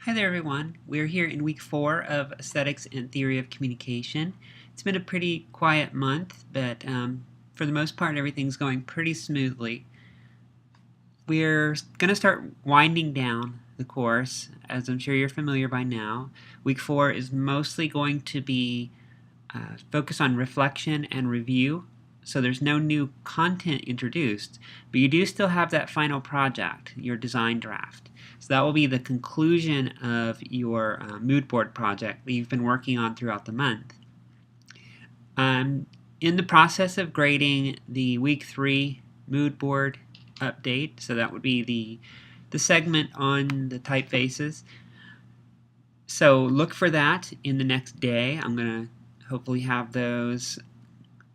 Hi there everyone. We're here in week 4 of Aesthetics and Theory of Communication. It's been a pretty quiet month, but for the most part everything's going pretty smoothly. We're going to start winding down the course, as I'm sure you're familiar by now. Week 4 is mostly going to be focused on reflection and review, so there's no new content introduced, but you do still have that final project, your design draft. So that will be the conclusion of your mood board project that you've been working on throughout the month. I'm in the process of grading the week 3 mood board update, so that would be the segment on the typefaces. So look for that in the next day. I'm going to hopefully have those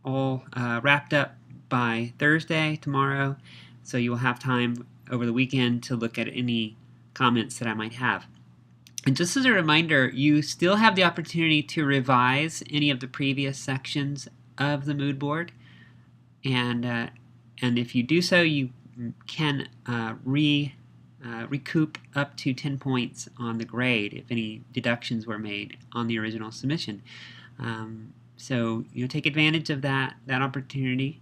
all wrapped up by Thursday, tomorrow, so you will have time over the weekend to look at any comments that I might have. And just as a reminder, you still have the opportunity to revise any of the previous sections of the mood board, and if you do so, you can recoup up to 10 points on the grade if any deductions were made on the original submission. So take advantage of that opportunity,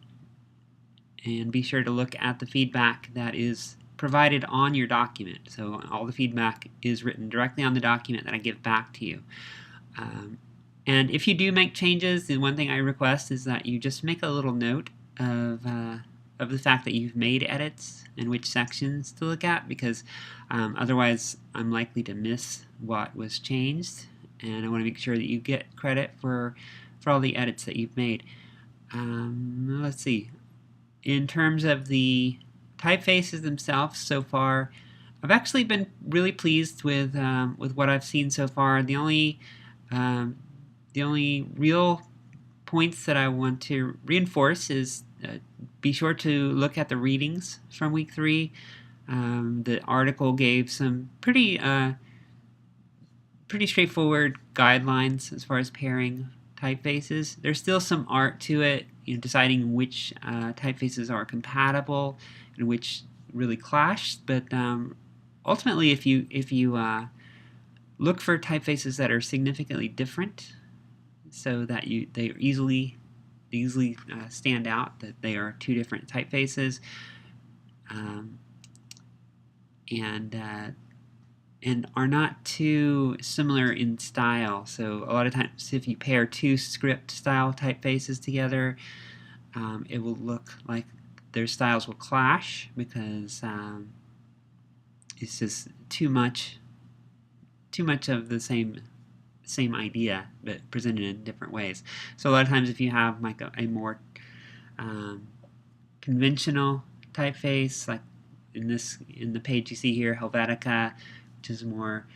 and be sure to look at the feedback that is provided on your document. So all the feedback is written directly on the document that I give back to you. And if you do make changes, then one thing I request is that you just make a little note of the fact that you've made edits and which sections to look at, because otherwise I'm likely to miss what was changed, and I want to make sure that you get credit for all the edits that you've made. Let's see. In terms of the typefaces themselves so far, I've actually been really pleased with what I've seen so far. The only real points that I want to reinforce is be sure to look at the readings from week 3. The article gave some pretty straightforward guidelines as far as pairing typefaces. There's still some art to it, deciding which typefaces are compatible and which really clash. But ultimately, if you look for typefaces that are significantly different, so that they easily stand out, that they are two different typefaces, and are not too similar in style. So a lot of times if you pair two script style typefaces together, it will look like their styles will clash, because it's just too much of the same idea, but presented in different ways. So a lot of times if you have like a more conventional typeface, like in the page you see here, Helvetica, which is more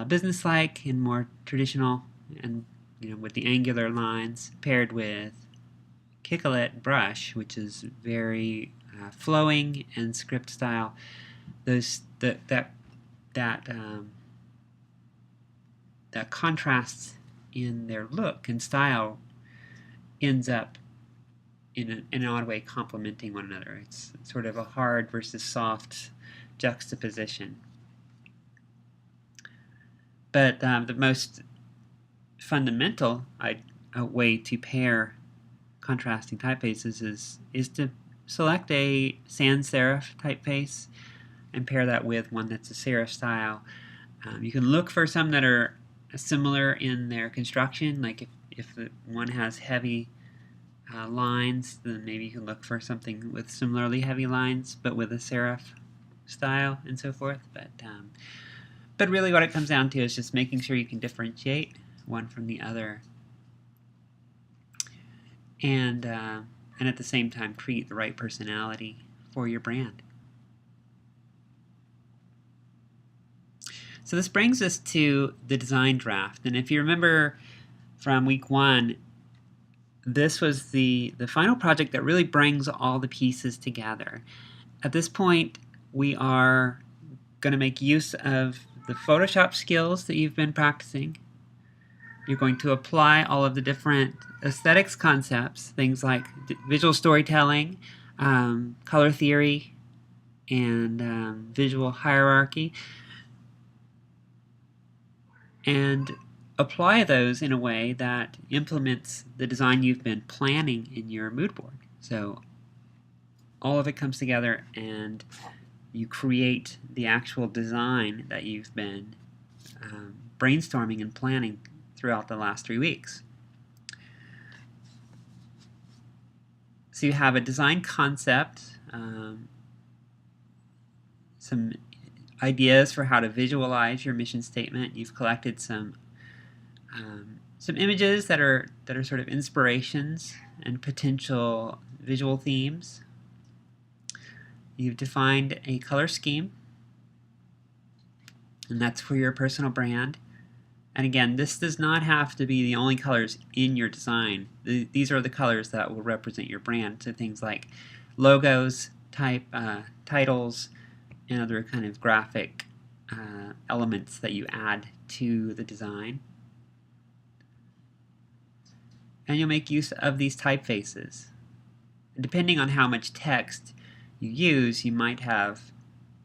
businesslike and more traditional, and with the angular lines, paired with Kikalet brush, which is very flowing and script style. That contrast in their look and style ends up in an odd way complementing one another. It's sort of a hard versus soft juxtaposition. But the most fundamental way to pair contrasting typefaces is to select a sans serif typeface and pair that with one that's a serif style. You can look for some that are similar in their construction, like if one has heavy lines, then maybe you can look for something with similarly heavy lines but with a serif style and so forth. But really what it comes down to is just making sure you can differentiate one from the other, and at the same time create the right personality for your brand. So this brings us to the design draft, and if you remember from week 1, this was the final project that really brings all the pieces together. At this point, we are going to make use of the Photoshop skills that you've been practicing. You're going to apply all of the different aesthetics concepts, things like visual storytelling, color theory, and visual hierarchy. and apply those in a way that implements the design you've been planning in your mood board. So all of it comes together and you create the actual design that you've been brainstorming and planning throughout the last 3 weeks. So you have a design concept, some ideas for how to visualize your mission statement. You've collected some images that are sort of inspirations and potential visual themes. You've defined a color scheme, and that's for your personal brand. And again, this does not have to be the only colors in your design. These are the colors that will represent your brand. So things like logos, titles, and other kind of graphic elements that you add to the design. And you'll make use of these typefaces. And depending on how much text you use, you might have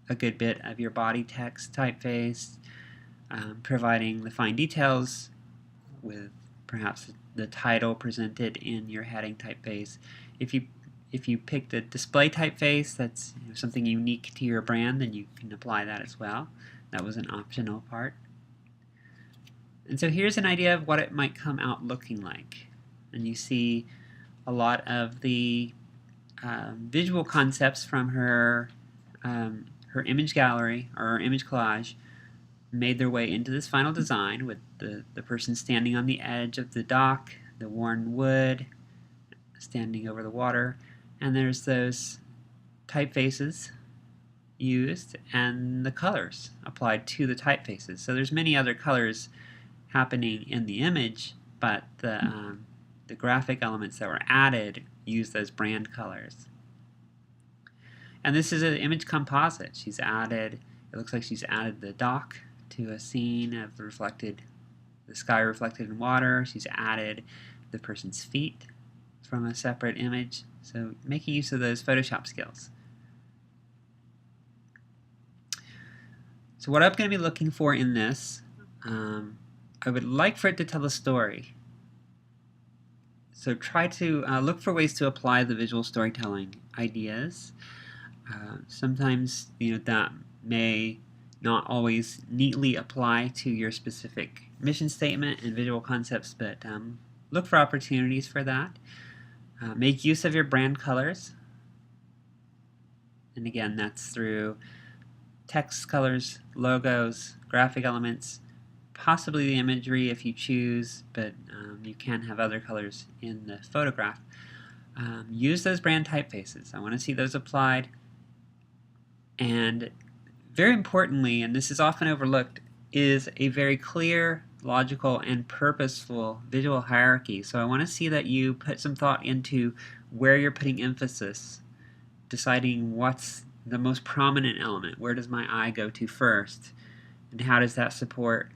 a good bit of your body text typeface, providing the fine details with perhaps the title presented in your heading typeface. If you picked a display typeface that's something unique to your brand, then you can apply that as well. That was an optional part. And so here's an idea of what it might come out looking like. And you see a lot of the visual concepts from her image gallery or image collage made their way into this final design, with the person standing on the edge of the dock, the worn wood, standing over the water, and there's those typefaces used and the colors applied to the typefaces. So there's many other colors happening in the image, but the graphic elements that were added use those brand colors. And this is an image composite. It looks like she's added the dock to a scene of the sky reflected in water. She's added the person's feet from a separate image. So making use of those Photoshop skills. So what I'm going to be looking for in this, I would like for it to tell a story. So try to look for ways to apply the visual storytelling ideas. Sometimes that may not always neatly apply to your specific mission statement and visual concepts, but look for opportunities for that. Make use of your brand colors. And again, that's through text colors, logos, graphic elements, possibly the imagery if you choose, but you can have other colors in the photograph. Use those brand typefaces. I want to see those applied. And very importantly, and this is often overlooked, is a very clear, logical, and purposeful visual hierarchy. So I want to see that you put some thought into where you're putting emphasis, deciding what's the most prominent element. Where does my eye go to first? And how does that support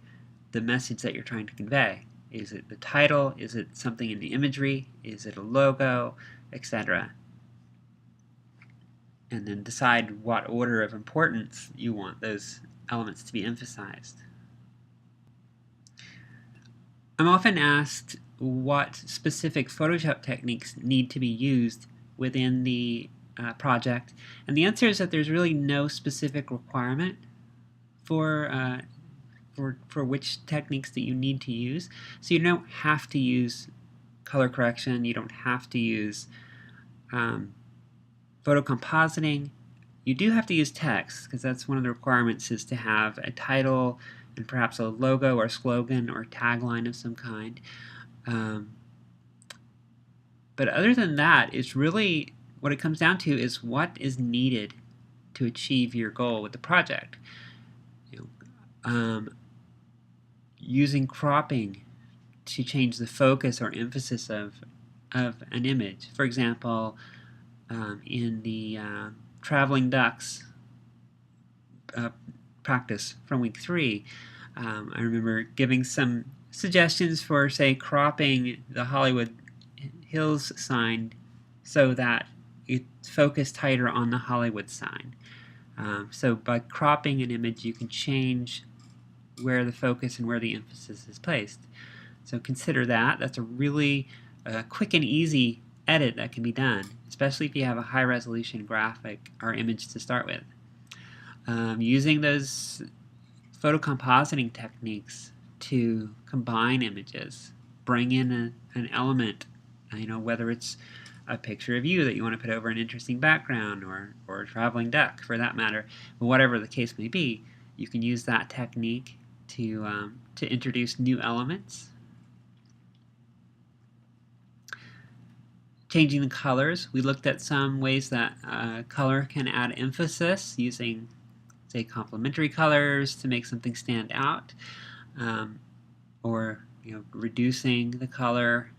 the message that you're trying to convey? Is it the title? Is it something in the imagery? Is it a logo? Etc. And then decide what order of importance you want those elements to be emphasized. I'm often asked what specific Photoshop techniques need to be used within the project, and the answer is that there's really no specific requirement for which techniques that you need to use. So you don't have to use color correction, you don't have to use photo compositing. You do have to use text, because that's one of the requirements, is to have a title and perhaps a logo or slogan or tagline of some kind. But other than that, it's really what it comes down to is what is needed to achieve your goal with the project. Using cropping to change the focus or emphasis of an image. For example, in the traveling ducks practice from week 3, I remember giving some suggestions for, say, cropping the Hollywood Hills sign so that it's focused tighter on the Hollywood sign. So by cropping an image, you can change where the focus and where the emphasis is placed. So consider that. That's a really quick and easy edit that can be done, especially if you have a high resolution graphic or image to start with. Using those photocompositing techniques to combine images, bring in an element, whether it's a picture of you that you want to put over an interesting background, or a traveling duck for that matter, but whatever the case may be, you can use that technique to introduce new elements. Changing the colors, we looked at some ways that color can add emphasis using, say, complementary colors to make something stand out, or reducing the color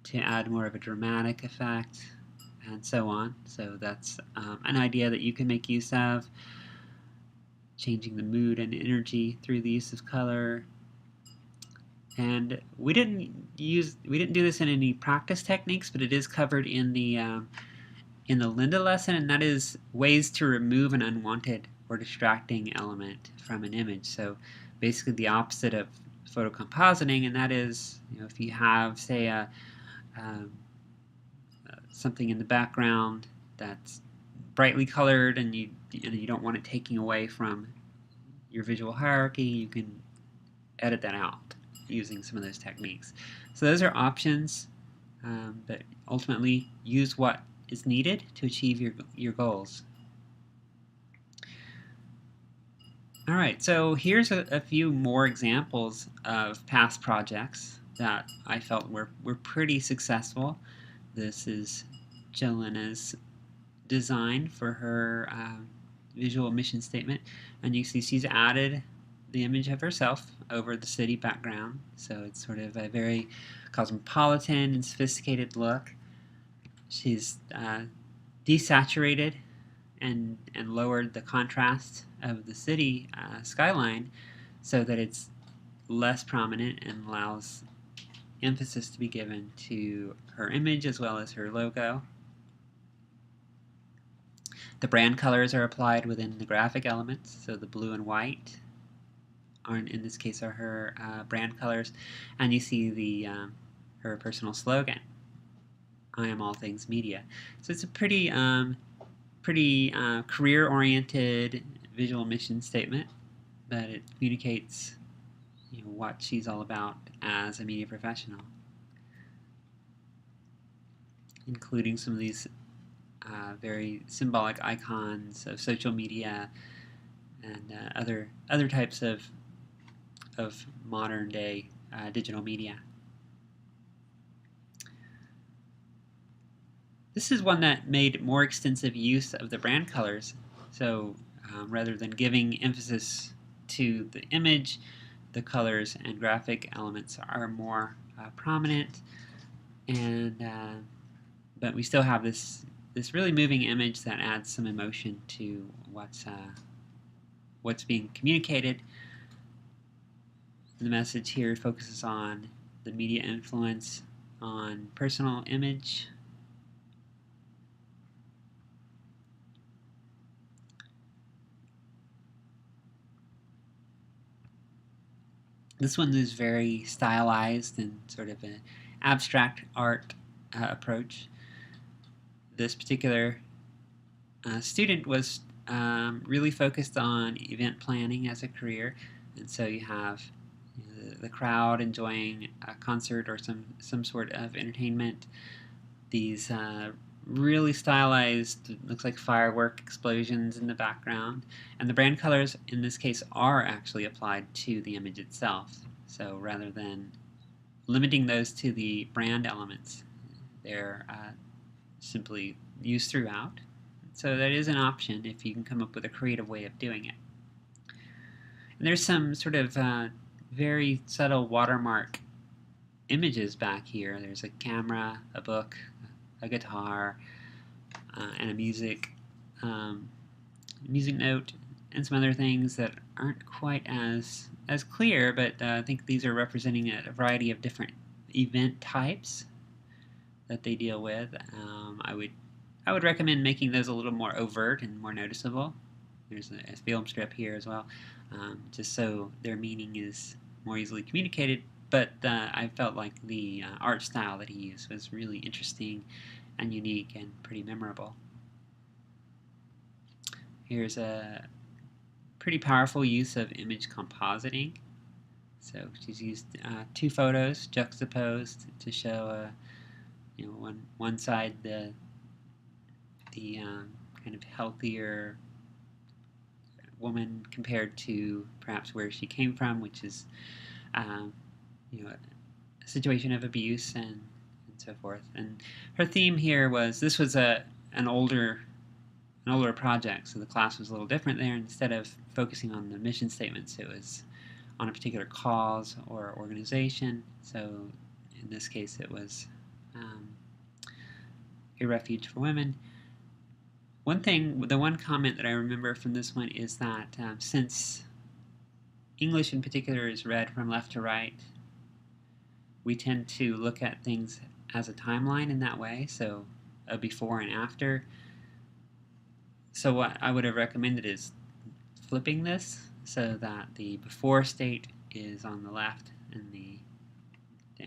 to add more of a dramatic effect, and so on. So that's an idea that you can make use of. Changing the mood and energy through the use of color. And we didn't do this in any practice techniques, but it is covered in the Linda lesson, and that is ways to remove an unwanted or distracting element from an image. So basically the opposite of photocompositing, and that is, if you have, say, something in the background that's brightly colored and you don't want it taking away from your visual hierarchy, you can edit that out using some of those techniques. So those are options, but ultimately use what is needed to achieve your goals. All right, so here's a few more examples of past projects that I felt were pretty successful. This is Jelena's design for her visual mission statement, and you see she's added the image of herself over the city background, so it's sort of a very cosmopolitan and sophisticated look. She's desaturated and lowered the contrast of the city skyline so that it's less prominent and allows emphasis to be given to her image as well as her logo. The brand colors are applied within the graphic elements, so the blue and white in this case are her brand colors, and you see the her personal slogan, "I am all things media." So it's a pretty career-oriented visual mission statement, but it communicates what she's all about as a media professional, including some of these very symbolic icons of social media and other types of modern day digital media. This is one that made more extensive use of the brand colors. So rather than giving emphasis to the image, the colors and graphic elements are more prominent, and but we still have this really moving image that adds some emotion to what's being communicated. The message here focuses on the media influence on personal image. This one is very stylized and sort of an abstract art approach. This particular student was really focused on event planning as a career, and so you have the crowd enjoying a concert or some sort of entertainment. These really stylized, looks like firework explosions in the background, and the brand colors in this case are actually applied to the image itself. So rather than limiting those to the brand elements, they're simply used throughout. So that is an option if you can come up with a creative way of doing it. And there's some sort of very subtle watermark images back here. There's a camera, a book, a guitar, and a music note, and some other things that aren't quite as clear, but I think these are representing a variety of different event types that they deal with. I would recommend making those a little more overt and more noticeable. there's a film strip here as well, just so their meaning is more easily communicated. But I felt like the art style that he used was really interesting and unique and pretty memorable. Here's a pretty powerful use of image compositing. So she's used two photos juxtaposed to show, one side the kind of healthier woman compared to perhaps where she came from, which is um, a situation of abuse and so forth. And her theme here was this was an older project, so the class was a little different there. Instead of focusing on the mission statements, it was on a particular cause or organization. So in this case, it was a refuge for women. The one comment that I remember from this one is that since English in particular is read from left to right, we tend to look at things as a timeline in that way, so a before and after. So what I would have recommended is flipping this so that the before state is on the left and the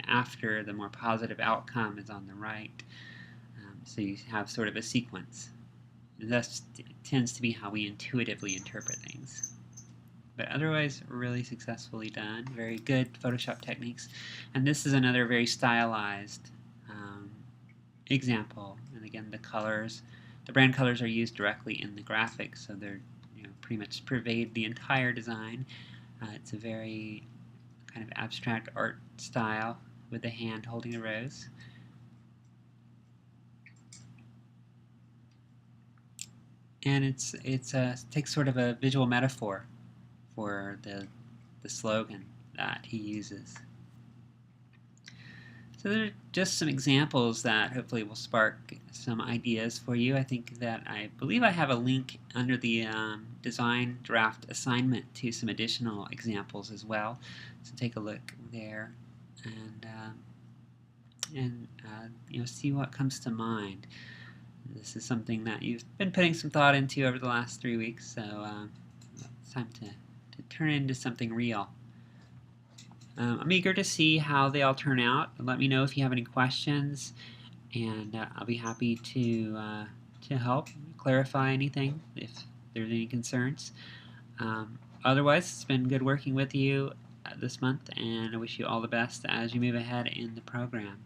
after, the more positive outcome, is on the right. So you have sort of a sequence. That tends to be how we intuitively interpret things. But otherwise, really successfully done. Very good Photoshop techniques. And this is another very stylized example. And again, the brand colors are used directly in the graphics, so they're pretty much pervade the entire design. It's a very kind of abstract art style with the hand holding the rose. And it takes sort of a visual metaphor for the slogan that he uses. So there are just some examples that hopefully will spark some ideas for you. I believe I have a link under the design draft assignment to some additional examples as well. So take a look there and see what comes to mind. This is something that you've been putting some thought into over the last 3 weeks, so it's time to turn into something real. I'm eager to see how they all turn out. Let me know if you have any questions, and I'll be happy to help clarify anything if there's any concerns. Otherwise, it's been good working with you this month, and I wish you all the best as you move ahead in the program.